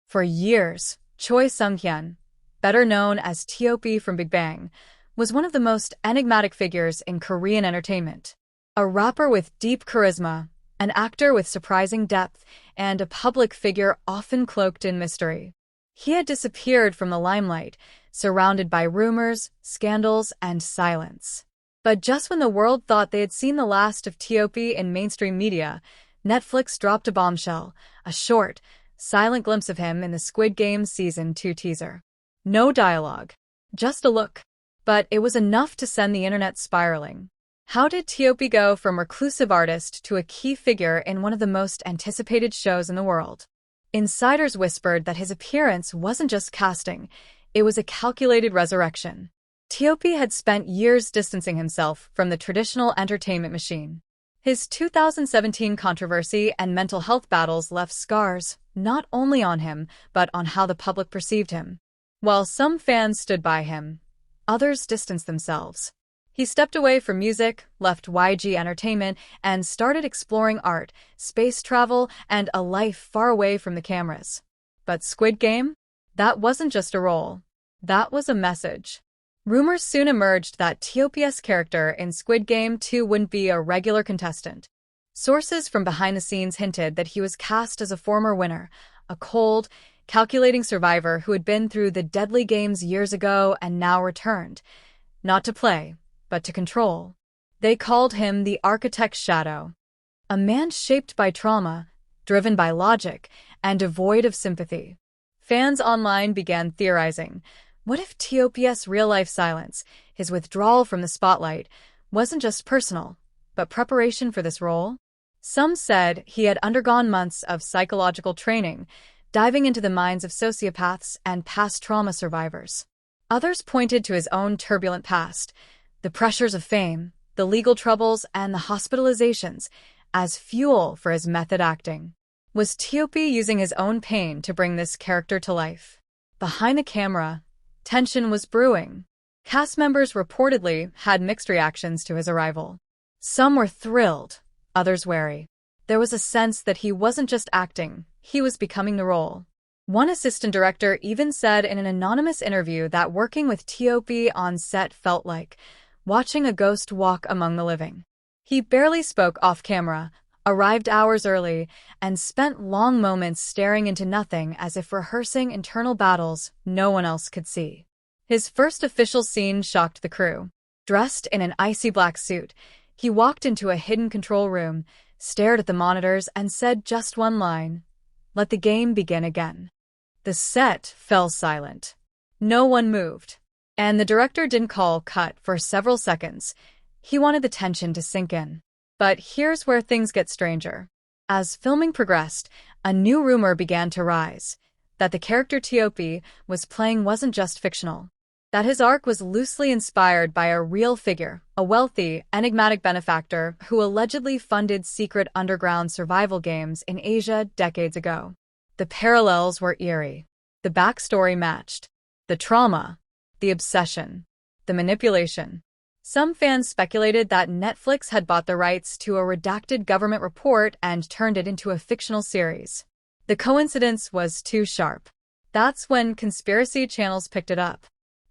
For years, Choi Sung-hyun, better known as T.O.P from Big Bang, was one of the most enigmatic figures in Korean entertainment. A rapper with deep charisma, an actor with surprising depth, and a public figure often cloaked in mystery. He had disappeared from the limelight, surrounded by rumors, scandals, and silence. But just when the world thought they had seen the last of T.O.P in mainstream media, Netflix dropped a bombshell, a short, silent glimpse of him in the Squid Game Season 2 teaser. No dialogue, just a look. But it was enough to send the internet spiraling. How did T.O.P go from reclusive artist to a key figure in one of the most anticipated shows in the world? Insiders whispered that his appearance wasn't just casting, it was a calculated resurrection. T.O.P had spent years distancing himself from the traditional entertainment machine. His 2017 controversy and mental health battles left scars, not only on him, but on how the public perceived him. While some fans stood by him, others distanced themselves. He stepped away from music, left YG Entertainment, and started exploring art, space travel, and a life far away from the cameras. But Squid Game? That wasn't just a role. That was a message. Rumors soon emerged that T.O.P.'s character in Squid Game 2 wouldn't be a regular contestant. Sources from behind the scenes hinted that he was cast as a former winner, a cold, calculating survivor who had been through the deadly games years ago and now returned, not to play, but to control. They called him the Architect's Shadow, a man shaped by trauma, driven by logic, and devoid of sympathy. Fans online began theorizing, what if T.O.P.'s real-life silence, his withdrawal from the spotlight, wasn't just personal, but preparation for this role? Some said he had undergone months of psychological training, diving into the minds of sociopaths and past trauma survivors. Others pointed to his own turbulent past, the pressures of fame, the legal troubles, and the hospitalizations, as fuel for his method acting. Was T.O.P using his own pain to bring this character to life? Behind the camera, tension was brewing. Cast members reportedly had mixed reactions to his arrival. Some were thrilled, others wary. There was a sense that he wasn't just acting, he was becoming the role. One assistant director even said in an anonymous interview that working with T.O.P on set felt like watching a ghost walk among the living. He barely spoke off-camera, arrived hours early, and spent long moments staring into nothing as if rehearsing internal battles no one else could see. His first official scene shocked the crew. Dressed in an icy black suit, he walked into a hidden control room, stared at the monitors, and said just one line, "Let the game begin again." The set fell silent. No one moved. And the director didn't call cut for several seconds. He wanted the tension to sink in. But here's where things get stranger. As filming progressed, a new rumor began to rise, that the character T.O.P was playing wasn't just fictional, that his arc was loosely inspired by a real figure, a wealthy, enigmatic benefactor who allegedly funded secret underground survival games in Asia decades ago. The parallels were eerie. The backstory matched. The trauma, the obsession, the manipulation. Some fans speculated that Netflix had bought the rights to a redacted government report and turned it into a fictional series. The coincidence was too sharp. That's when conspiracy channels picked it up.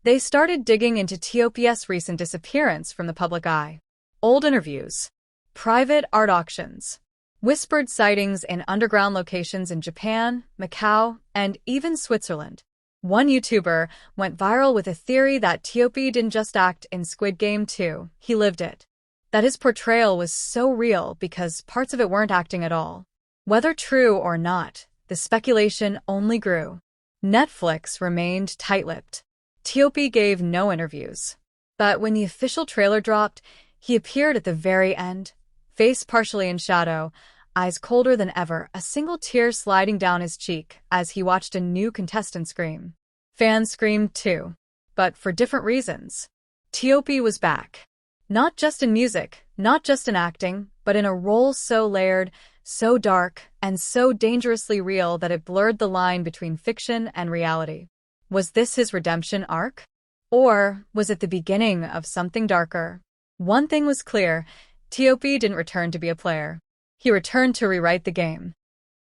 They started digging into T.O.P.'s recent disappearance from the public eye. Old interviews, private art auctions, whispered sightings in underground locations in Japan, Macau, and even Switzerland. One YouTuber went viral with a theory that T.O.P didn't just act in Squid Game 2, he lived it. That his portrayal was so real because parts of it weren't acting at all. Whether true or not, the speculation only grew. Netflix remained tight-lipped. T.O.P gave no interviews. But when the official trailer dropped, he appeared at the very end, face partially in shadow, eyes colder than ever, a single tear sliding down his cheek as he watched a new contestant scream. Fans screamed too, but for different reasons. T.O.P was back. Not just in music, not just in acting, but in a role so layered, so dark, and so dangerously real that it blurred the line between fiction and reality. Was this his redemption arc? Or was it the beginning of something darker? One thing was clear, T.O.P didn't return to be a player. He returned to rewrite the game.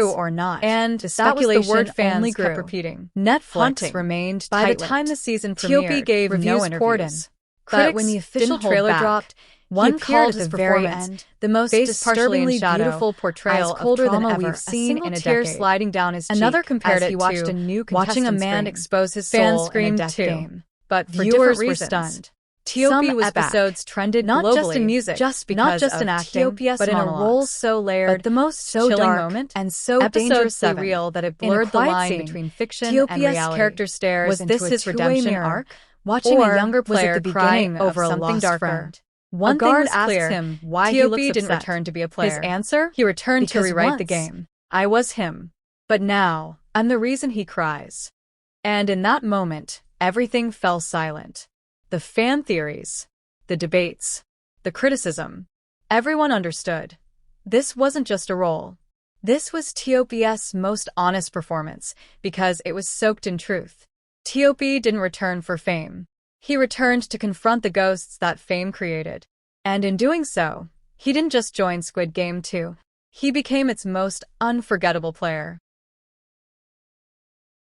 true or not, and the that was the speculation word fans only kept grew. repeating. Netflix Haunting. remained By the tight-lipped. time the season T.O.P premiered, gave reviews no poured in. interviews. But Critics when the official didn't hold trailer back. dropped, One he called called his his performance performance the most disturbingly shadow, beautiful portrayal eyes colder of trauma than ever, we've seen in a tear decade. sliding down his cheek. Another compared as it he watched to a new watching a contestant man scream. expose his Fans soul in a screamed death too, game. but For viewers different were reasons. stunned. T.O.P. Some episodes trended not globally, just in music, just because not just of in acting, T.O.P.'s but in a monologues. role so layered, But the most so chilling dark, moment and so episode dangerously 7, real that it in a blurred the quiet line scene, between fiction T.O.P.'s and reality. character stares Was into this a his two-way redemption mirror, arc? watching Or a younger was it player the cry beginning over of a something lost darker? friend? One A guard thing is clear. asks him why T.O.P. he looks didn't upset. return to be a player. His answer? He returned to Because rewrite the once game. I was him. But now, I'm the reason he cries. And in that moment, everything fell silent. The fan theories, the debates, the criticism. Everyone understood. This wasn't just a role. This was T.O.P's most honest performance because it was soaked in truth. T.O.P didn't return for fame. He returned to confront the ghosts that fame created. And in doing so, he didn't just join Squid Game 2. He became its most unforgettable player.